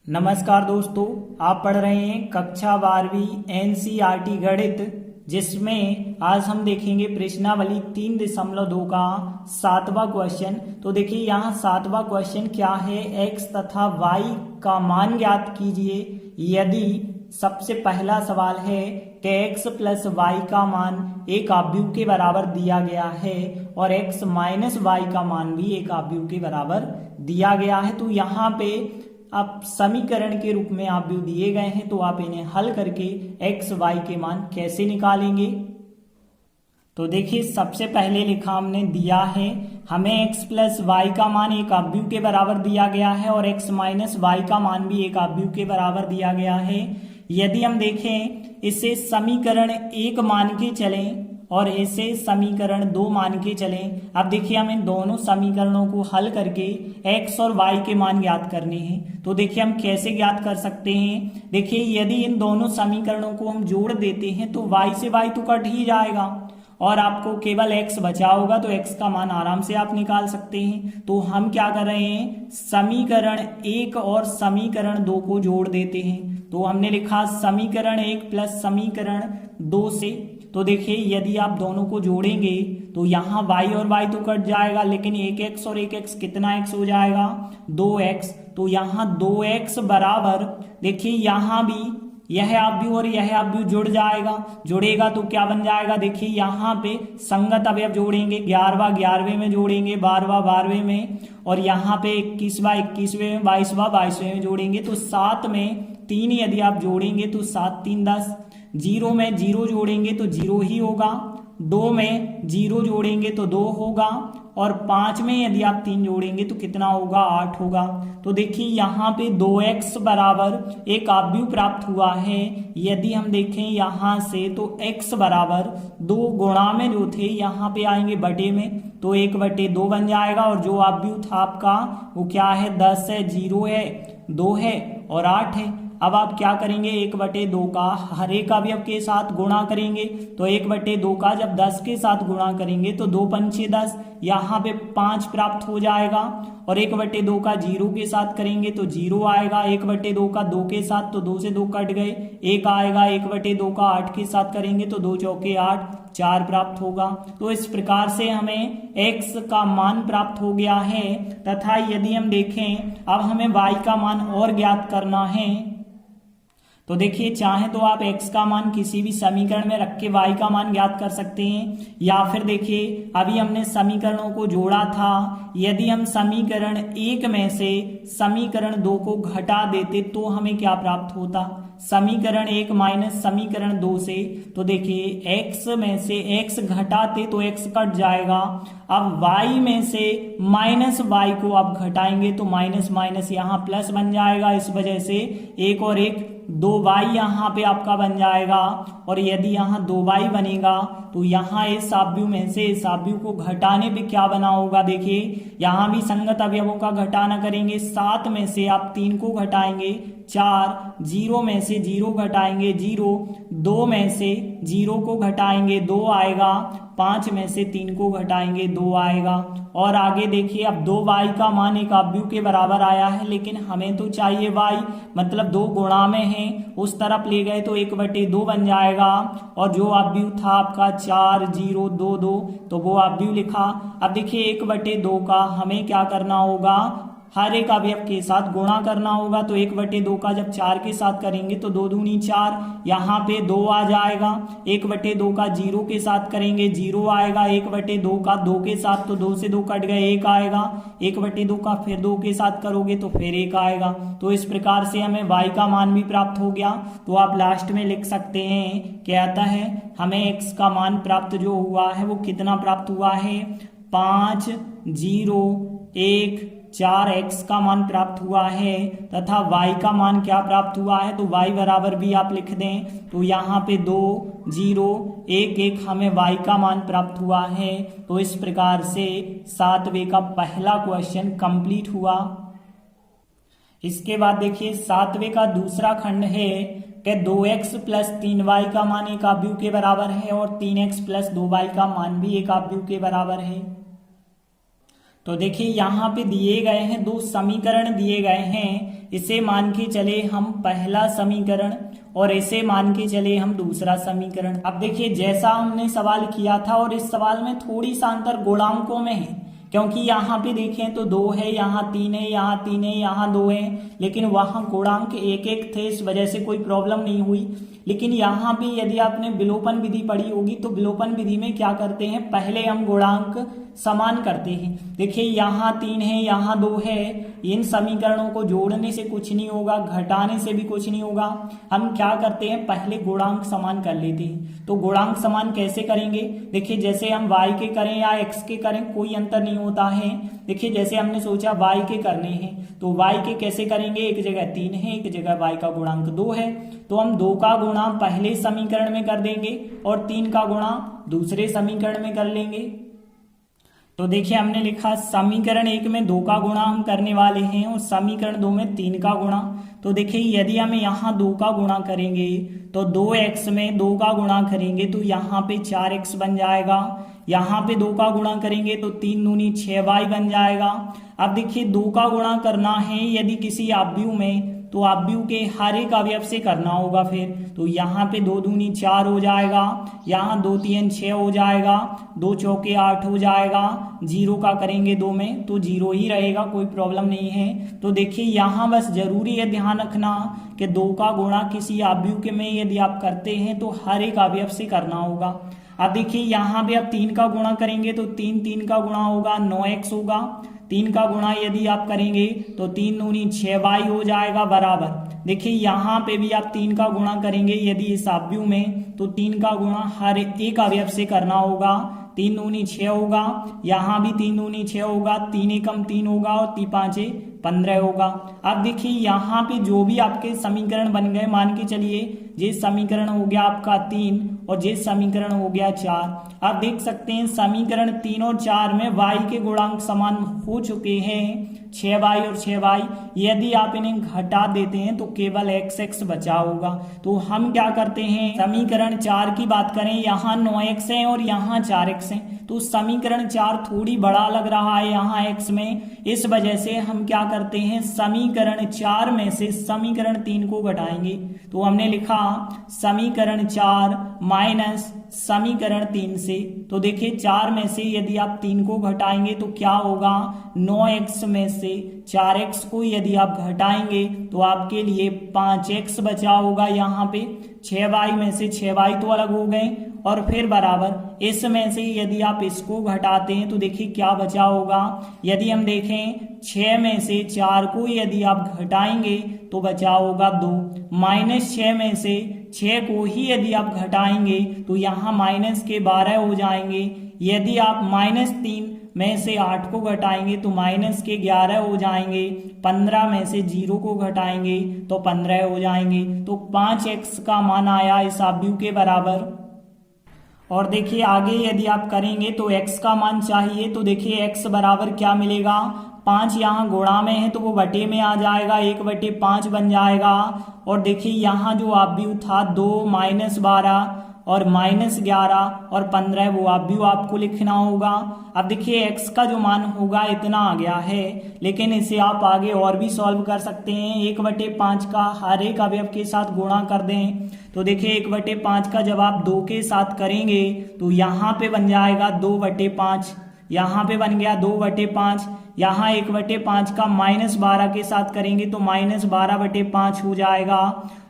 नमस्कार दोस्तों, आप पढ़ रहे हैं कक्षा 12वीं एनसीईआरटी गणित, जिसमें आज हम देखेंगे प्रश्नावली 3.2 का 7वां क्वेश्चन। तो देखिए यहाँ 7वां क्वेश्चन क्या है, x तथा y का मान ज्ञात कीजिए। यदि सबसे पहला सवाल है कि x प्लस वाई का मान एक आव्यूह के बराबर दिया गया है और x माइनस वाई का मान भी एक आव्यूह के बराबर दिया गया है। तो यहाँ पे आप समीकरण के रूप में आव्यूह दिए गए हैं, तो आप इन्हें हल करके x y के मान कैसे निकालेंगे। तो देखिए सबसे पहले लिखा हमने दिया है, हमें x प्लस वाई का मान एक आव्यूह के बराबर दिया गया है और x माइनस वाई का मान भी एक आव्यूह के बराबर दिया गया है। यदि हम देखें इसे समीकरण 1 मान के चलें और इसे समीकरण 2 मान के चलें। अब देखिए हम इन दोनों समीकरणों को हल करके x और y के मान ज्ञात करने हैं। तो देखिए हम कैसे ज्ञात कर सकते हैं। देखिए यदि इन दोनों समीकरणों को हम जोड़ देते हैं तो y से y तो कट ही जाएगा और आपको केवल x बचा होगा, तो x का मान आराम से आप निकाल सकते हैं। तो हम क्या कर रहे हैं, समीकरण 1 और समीकरण 2 को जोड़ देते हैं। तो हमने लिखा समीकरण 1 प्लस समीकरण 2 से। तो देखिए यदि आप दोनों को जोड़ेंगे तो यहाँ y और y तो कट जाएगा, लेकिन 1x और 1x कितना x हो जाएगा, 2x। तो यहाँ 2x बराबर, देखिए यहाँ भी यह आव्यूह और यह आव्यूह जुड़ेगा तो क्या बन जाएगा। देखिए यहाँ पे संगत अवयव जोड़ेंगे, 11वां 11वें में जोड़ेंगे, 12वां 12वें में, और यहाँ पे 21वां 21वें में, 22वां 22वें में जोड़ेंगे। तो 7 में 3 यदि आप जोड़ेंगे तो 7 3 10, 0 में 0 जोड़ेंगे तो 0 ही होगा, 2 में 0 जोड़ेंगे तो 2 होगा, और 5 में यदि आप 3 जोड़ेंगे तो कितना होगा, 8 होगा। तो देखिए यहाँ पे 2x बराबर एक आव्यूह प्राप्त हुआ है। यदि हम देखें यहाँ से तो x बराबर 2 गुणा में जो थे यहाँ पे आएंगे बटे में, तो 1/2 बन जाएगा। और जो आव्यूह था आपका वो क्या है, 10 है, 0 है, 2 है और 8 है। अब आप क्या करेंगे, 1/2 का हर एक अवयव के साथ गुणा करेंगे। तो 1/2 का जब 10 के साथ गुणा करेंगे तो 2 पंचे 10, यहाँ पे 5 प्राप्त हो जाएगा। और 1/2 का 0 के साथ करेंगे तो 0 आएगा, 1/2 का 2 के साथ तो 2 से 2 कट गए, 1 आएगा। 1/2 का 8 के साथ करेंगे तो 2 चौके 8, 4 प्राप्त होगा। तो इस प्रकार से हमें x का मान प्राप्त हो गया है। तथा यदि हम देखें अब हमें y का मान और ज्ञात करना है, तो देखिए चाहे तो आप x का मान किसी भी समीकरण में रख के y का मान ज्ञात कर सकते हैं, या फिर देखिए अभी हमने समीकरणों को जोड़ा था। यदि हम समीकरण 1 में से समीकरण 2 को घटा देते तो हमें क्या प्राप्त होता, समीकरण 1 माइनस समीकरण 2 से। तो देखिए x में से x घटाते तो x कट जाएगा। अब y में से माइनस y को आप घटाएंगे तो माइनस माइनस यहाँ प्लस बन जाएगा। इस वजह से 1 और 1 2y यहाँ पे आपका बन जाएगा। और यदि यहाँ 2y बनेगा तो यहाँ इस आव्यूह में से इस आव्यूह को घटाने पे क्या बना होगा, देखिए यहाँ भी संगत अवयवों का घटाना करेंगे। 7 में से आप 3 को घटाएंगे 4, 0 में से 0 घटाएंगे 0, 2 में से 0 को घटाएंगे 2 आएगा, 5 में से 3 को घटाएंगे 2 आएगा। और आगे देखिए अब 2y का मान एक आव्यूह के बराबर आया है, लेकिन हमें तो चाहिए y, मतलब 2 गुणा में है, उस तरफ ले गए तो 1/2 बन जाएगा। और जो आव्यूह था आपका 4 0 2 2, तो वो आव्यूह लिखा। अब देखिए 1/2 का हमें क्या करना होगा, हर एक अवयव के साथ गुणा करना होगा। तो 1/2 का जब 4 के साथ करेंगे तो 2 दूनी 4, यहाँ पे 2 आ जाएगा। 1/2 का 0 के साथ करेंगे 0 आएगा। 1/2 का 2 के साथ तो 2 से 2 कट गए 1 आएगा। 1/2 का फिर 2 के साथ करोगे तो फिर 1 आएगा। तो इस प्रकार से हमें y का मान भी प्राप्त हो गया। तो आप लास्ट में लिख सकते हैं, कहता है हमें x का मान प्राप्त जो हुआ है वो कितना प्राप्त हुआ है, 5 0 1 4x का मान प्राप्त हुआ है। तथा y का मान क्या प्राप्त हुआ है, तो y बराबर भी आप लिख दें। तो यहाँ पे 2 0 1 1 हमें y का मान प्राप्त हुआ है। तो इस प्रकार से 7वें का पहला क्वेश्चन कंप्लीट हुआ। इसके बाद देखिए 7वें का दूसरा खंड है कि 2x प्लस 3y का मान एक आव्यूह के बराबर है और 3x प्लस 2y का मान भी एक आव्यूह के बराबर है। तो देखिए यहाँ पे दिए गए हैं 2 समीकरण दिए गए हैं। इसे मान के चले हम पहला समीकरण और इसे मान के चले हम दूसरा समीकरण। अब देखिए जैसा हमने सवाल किया था और इस सवाल में थोड़ी सा अंतर गुणांकों में है, क्योंकि यहाँ पे देखें तो 2 है, यहाँ 3 है, यहाँ 3 है, यहाँ 2 है, लेकिन वहां गुणांक एक एक थे, इस वजह से कोई प्रॉब्लम नहीं हुई। लेकिन यहाँ भी यदि आपने विलोपन विधि पढ़ी होगी तो विलोपन विधि में क्या करते हैं, पहले हम गुणांक समान करते हैं। देखिए यहाँ 3 है, यहाँ 2 है, इन समीकरणों को जोड़ने से कुछ नहीं होगा, घटाने से भी कुछ नहीं होगा। हम क्या करते हैं, पहले गुणांक समान कर लेते हैं। तो गुणांक समान कैसे करेंगे, देखिए जैसे हम y के करें या x के करें कोई अंतर नहीं होता है। देखिए जैसे हमने सोचा y के करने हैं तो y के कैसे करेंगे, एक जगह 3 है, एक जगह y का गुणांक 2 है, तो हम 2 का गुणा पहले समीकरण में कर देंगे और 3 का गुणा दूसरे समीकरण में कर लेंगे। तो देखिए हमने लिखा समीकरण 1 में 2 का गुणा हम करने वाले हैं और समीकरण 2 में 3 का गुणा। तो देखिए यदि हम यहाँ 2 का गुणा करेंगे तो 2x में 2 का गुणा करेंगे तो यहाँ पे 4x बन जाएगा, यहाँ पे 2 का गुणा करेंगे तो 3 दूनी 6y बन जाएगा। अब देखिए 2 का गुणा करना है यदि किसी अवयव में तो अवयव के हर एक अवयव से करना होगा फिर, तो यहाँ पे 2 दूनी 4 हो जाएगा, यहाँ 2 3 6 हो जाएगा, 2 चौके 8 हो जाएगा, 0 का करेंगे 2 में तो 0 ही रहेगा, कोई प्रॉब्लम नहीं है। तो देखिए यहाँ बस जरूरी है ध्यान रखना कि 2 का गुणा किसी अवयव के में यदि आप करते हैं तो हर एक अवयव से करना होगा। अब देखिए यहाँ पे आप 3 का गुणा करेंगे तो 3 का गुणा होगा 9x होगा, 3 का गुणा यदि आप करेंगे तो 3 दूनी 6y हो जाएगा बराबर। देखिए यहाँ पे भी आप 3 का गुणा करेंगे यदि इस अवयव में तो 3 का गुणा हर एक अवयव से करना होगा, 3 दूनी 6 होगा, यहाँ भी 3 दूनी 6 होगा, 3 एकम 3 होगा और 3 पाँचे 15 होगा। अब देखिए यहाँ पे जो भी आपके समीकरण बन गए, मान के चलिए ये समीकरण हो गया आपका 3 और ये समीकरण हो गया 4। आप देख सकते हैं समीकरण 3 और 4 में y के गुणांक समान हो चुके हैं, 6y और 6y। यदि आप इन्हें घटा देते हैं तो केवल x बचा होगा। तो हम क्या करते हैं, समीकरण 4 की बात करें, यहाँ 9x है और यहाँ 4x है, तो समीकरण 4 थोड़ी बड़ा लग रहा है यहाँ x में, इस वजह से हम क्या करते हैं, समीकरण 4 में से समीकरण 3 को घटाएंगे। तो हमने लिखा समीकरण 4 माइनस समीकरण 3 से। तो देखिए 4 में से यदि आप 3 को घटाएंगे तो क्या होगा, 9x में से 4x को यदि आप घटाएंगे तो आपके लिए 5x बचा होगा। यहाँ पे 6y में से 6y तो अलग हो गए और फिर बराबर इसमें से यदि आप इसको घटाते हैं तो देखिए क्या बचा होगा, यदि हम देखें 6 में से 4 को यदि आप घटाएंगे तो बचा होगा 2, माइनस 6 में से 6 को ही यदि आप घटाएंगे तो यहाँ माइनस के 12 हो जाएंगे। यदि आप -3 में से 8 को घटाएंगे तो माइनस के 11 हो जाएंगे, 15 में से 0 को घटाएंगे तो 15 हो जाएंगे। तो 5x का मान आया इस अवयव के बराबर। और देखिए आगे यदि आप करेंगे तो x का मान चाहिए, तो देखिए x बराबर क्या मिलेगा, 5 यहाँ गुणा में है तो वो बटे में आ जाएगा, 1/5 बन जाएगा। और देखिए यहाँ जो अवयव था 2 -12 और -11 और 15 वो अवयव आपको लिखना होगा। अब देखिए x का जो मान होगा इतना आ गया है, लेकिन इसे आप आगे और भी सॉल्व कर सकते हैं। 1/5 का हर एक अवयव के साथ गुणा कर दें तो देखिए 1/5 का जब आप 2 के साथ करेंगे तो यहाँ पे बन जाएगा 2/5, यहाँ पे बन गया 2/5, यहाँ 1/5 का -12 के साथ करेंगे तो -12/5 हो जाएगा,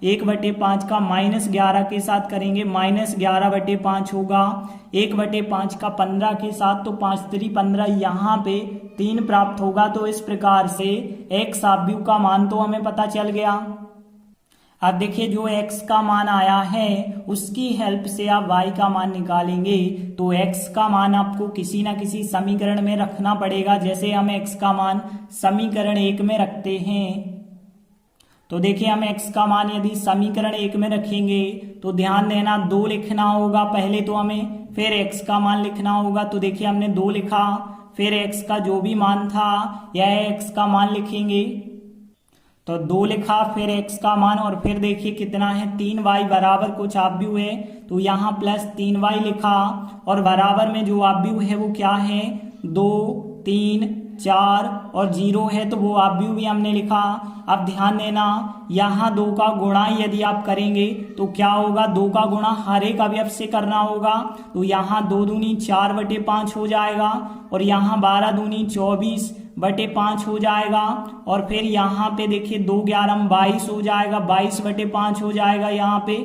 1/5 का -11 के साथ करेंगे -11/5 होगा, 1/5 का 15 के साथ तो 5 3 15, यहाँ पे 3 प्राप्त होगा। तो इस प्रकार से x अवयव का मान तो हमें पता चल गया। अब देखिए जो x का मान आया है उसकी हेल्प से आप y का मान निकालेंगे, तो x का मान आपको किसी ना किसी समीकरण में रखना पड़ेगा। जैसे हम x का मान समीकरण 1 में रखते हैं, तो देखिए हम x का मान यदि समीकरण 1 में रखेंगे तो ध्यान देना 2 लिखना होगा पहले तो हमें, फिर x का मान लिखना होगा। तो देखिए हमने 2 लिखा, फिर x का जो भी मान था यह x का मान लिखेंगे, तो 2 लिखा, फिर x का मान, और फिर देखिए कितना है 3y बराबर कुछ अवयव है तो यहाँ +3y लिखा, और बराबर में जो अवयव है वो क्या है 2 3 4 और 0 है तो वो आव्यूह भी हमने लिखा। अब ध्यान देना, यहाँ 2 का गुणा यदि आप करेंगे तो क्या होगा, 2 का गुणा हर एक अवयव से करना होगा। तो यहाँ 2 दूनी 4/5 हो जाएगा और यहाँ 12 दूनी 24/5 हो जाएगा। और फिर यहाँ पे देखिए 2 11 22 हो जाएगा, 22/5 हो जाएगा यहाँ पे।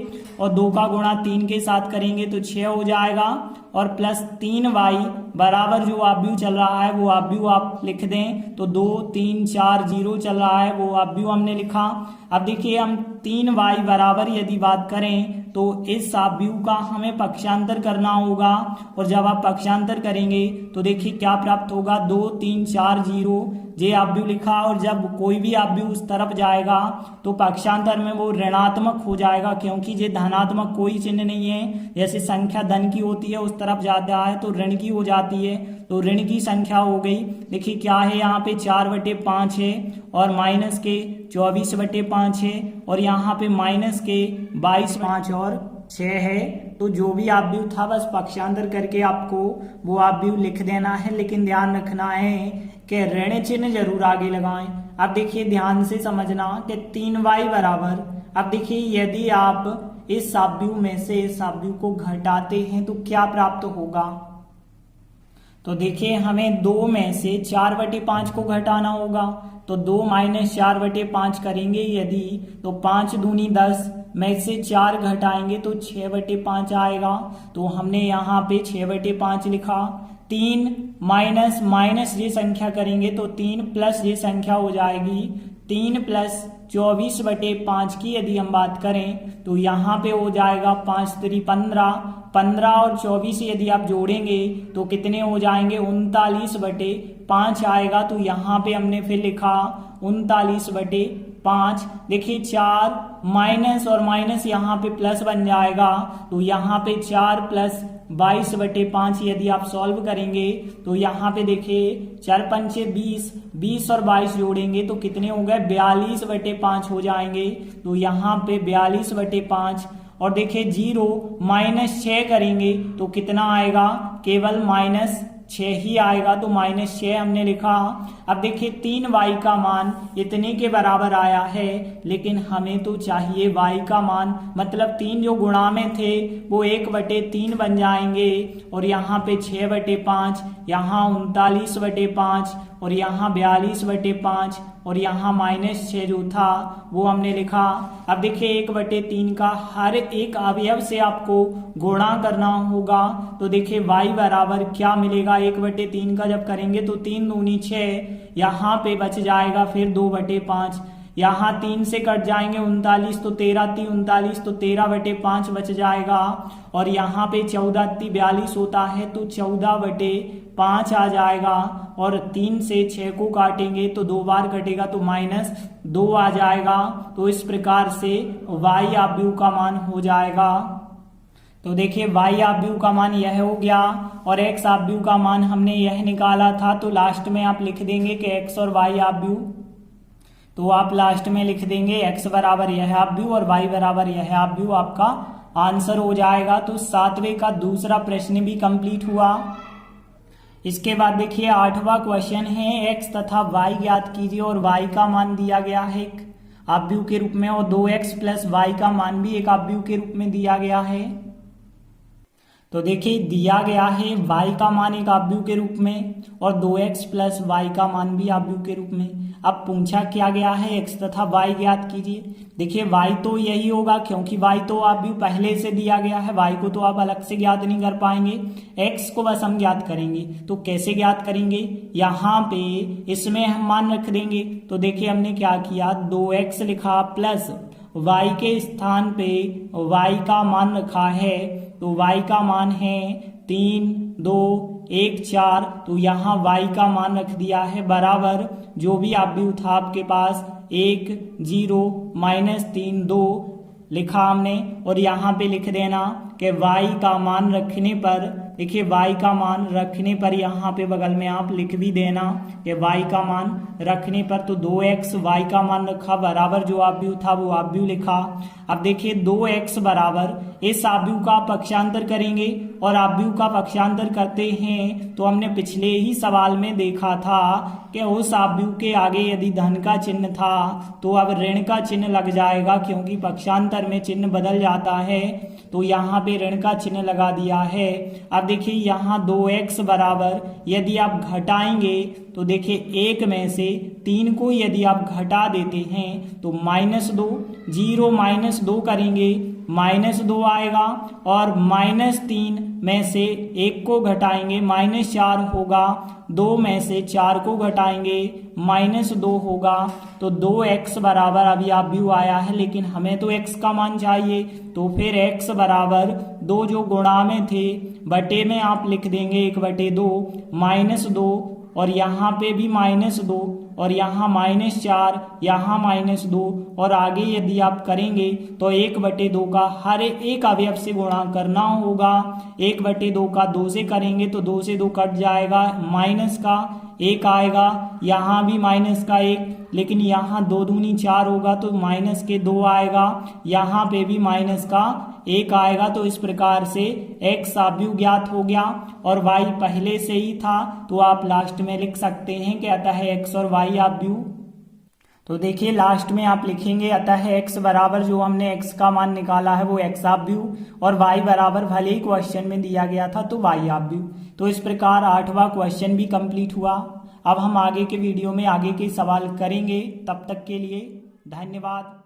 और 2 का गुणा 3 के साथ करेंगे तो 6 हो जाएगा और प्लस 3y बराबर जो आव्यूह चल रहा है वो आव्यूह आप लिख दें तो 2 3 4 0 चल रहा है, वो आव्यूह हमने लिखा। अब देखिए हम 3y बराबर यदि बात करें तो इस आव्यूह का हमें पक्षांतर करना होगा। और जब आप पक्षांतर करेंगे तो देखिए क्या प्राप्त होगा, 2 3 4 0 ये आव्यूह लिखा। और जब कोई भी आव्यूह उस तरफ जाएगा तो पक्षांतर में वो ऋणात्मक हो जाएगा, क्योंकि ये धनात्मक कोई चिन्ह नहीं है। जैसे संख्या धन की होती है उस तरफ जाता है तो ऋण की हो जाती है, तो ऋण की संख्या हो गई। देखिए क्या है, यहाँ पे 4/5 है और माइनस के 24/5 है और यहाँ पे माइनस के 22/5 और 6 है। तो जो भी आव्यूह था बस पक्षांतर करके आपको वो आव्यूह लिख देना है, लेकिन ध्यान रखना है कि ऋण चिन्ह जरूर आगे लगाएं। अब देखिए ध्यान से समझना कि 3y बराबर, अब देखिए यदि आप इस आव्यूह में से इस आव्यूह को घटाते हैं तो क्या प्राप्त होगा। तो देखिए हमें 2 में से 4/5 को घटाना होगा, तो 2 - 4/5 करेंगे यदि तो 5 दूनी 10 में से 4 घटाएंगे तो 6/5 आएगा। तो हमने यहाँ पे 6/5 लिखा। 3 माइनस ये संख्या करेंगे तो 3 प्लस ये संख्या हो जाएगी। 3 + 24/5 की यदि हम बात करें तो यहाँ पे हो जाएगा 5 3 15, 15 और 24 यदि आप जोड़ेंगे तो कितने हो जाएंगे, 39/5 आएगा। तो यहाँ पे हमने फिर लिखा 39/5। देखिए 4 माइनस और माइनस यहाँ पे प्लस बन जाएगा, तो यहाँ पे 4 + 22/5 यदि आप सॉल्व करेंगे तो यहाँ पे देखिए 4 × 5 = 20, 20 और 22 जोड़ेंगे तो कितने हो गए, 42/5 हो जाएंगे। तो यहाँ पे 42/5 और देखिए 0 - 6 करेंगे तो कितना आएगा, केवल -6 ही आएगा, तो -6 हमने लिखा। अब देखिए 3y का मान इतने के बराबर आया है, लेकिन हमें तो चाहिए y का मान, मतलब 3 जो गुणा में थे वो 1/3 बन जाएंगे और यहाँ पे 6/5, यहाँ 39/5 और यहाँ 42/5 और यहाँ -6 जो था वो हमने लिखा। अब देखिए 1/3 का हर एक अवयव से आपको गुणा करना होगा, तो देखिए y बराबर क्या मिलेगा, 1/3 का जब करेंगे तो 3 दूनी 6, यहाँ पे बच जाएगा फिर 2/5, यहाँ 3 से कट जाएंगे 39, तो 13 × 39 तो 13/5 बच जाएगा और यहाँ पे 14 × 42 होता है तो 14/5 आ जाएगा। और 3 से 6 को काटेंगे तो 2 बार कटेगा तो -2 आ जाएगा। तो इस प्रकार से y आव्यूह का मान हो जाएगा। तो देखिए y आव्यूह का मान यह हो गया और x आव्यूह का मान हमने यह निकाला था। तो लास्ट में आप लिख देंगे कि x और y आव्यूह, तो आप लास्ट में लिख देंगे x बराबर यह आव्यूह और y बराबर यह आव्यूह, आपका आंसर हो जाएगा। तो 7वें का दूसरा प्रश्न भी कंप्लीट हुआ। इसके बाद देखिए 8वां क्वेश्चन है, x तथा y ज्ञात कीजिए और y का मान दिया गया है एक आव्यूह के रूप में और 2x + y का मान भी एक आव्यूह के रूप में दिया गया है। तो देखिए दिया गया है y का मान एक आव्यूह के रूप में और 2x + y का मान भी आव्यूह के रूप में। अब पूछा क्या गया है, x तथा y ज्ञात कीजिए। देखिए y तो यही होगा क्योंकि y तो आव्यूह पहले से दिया गया है, y को तो आप अलग से ज्ञात नहीं कर पाएंगे, x को बस हम ज्ञात करेंगे। तो कैसे ज्ञात करेंगे, यहाँ पे इसमें हम मान रख देंगे। तो देखिए हमने क्या किया, 2x लिखा प्लस y के स्थान पे y का मान रखा है, तो y का मान है 3 2 1 4, तो यहाँ y का मान रख दिया है बराबर जो भी आव्यूह था आपके पास 1 0 -3 2 लिखा हमने। और यहाँ पे लिख देना कि y का मान रखने पर, देखिए y का मान रखने पर यहाँ पे बगल में आप लिख भी देना कि y का मान रखने पर, तो 2x y का मान रखा बराबर जो आव्यूह था वो आव्यूह लिखा। अब देखिए 2x बराबर इस आव्यूह का पक्षांतर करेंगे और आव्यूह का पक्षांतर करते हैं तो हमने पिछले ही सवाल में देखा था कि उस आव्यूह के आगे यदि धन का चिन्ह था तो अब ऋण का चिन्ह लग जाएगा, क्योंकि पक्षांतर में चिन्ह बदल जाता है। तो यहाँ पे ऋण का चिन्ह लगा दिया है। अब देखिए यहाँ 2x बराबर यदि आप घटाएंगे तो देखिए 1 में से 3 को यदि आप घटा देते हैं तो -2, 0 -2 करेंगे -2 आएगा, और -3 में से 1 को घटाएंगे -4 होगा, 2 में से 4 को घटाएंगे -2 होगा। तो 2x बराबर अभी आव्यूह आया है, लेकिन हमें तो x का मान चाहिए, तो फिर x बराबर 2 जो गुणा में थे बटे में आप लिख देंगे 1/2 -2, और यहाँ पे भी -2, और यहाँ -4, यहाँ -2, और आगे यदि आप करेंगे तो 1/2 का हर एक अवयव से गुणा करना होगा। 1/2 का 2 से करेंगे तो 2 से 2 कट जाएगा, माइनस का 1 आएगा, यहाँ भी माइनस का 1, लेकिन यहाँ 2 दूनी 4 होगा तो माइनस के 2 आएगा, यहाँ पे भी माइनस का 1 आएगा। तो इस प्रकार से x आव्यूह ज्ञात हो गया और y पहले से ही था, तो आप लास्ट में लिख सकते हैं कि अतः x और y आव्यूह। तो देखिए लास्ट में आप लिखेंगे अतः x बराबर जो हमने x का मान निकाला है वो x आव्यूह, और y बराबर भले ही क्वेश्चन में दिया गया था तो y आव्यूह। तो इस प्रकार 8वां क्वेश्चन भी कंप्लीट हुआ। अब हम आगे के वीडियो में आगे के सवाल करेंगे। तब तक के लिए धन्यवाद।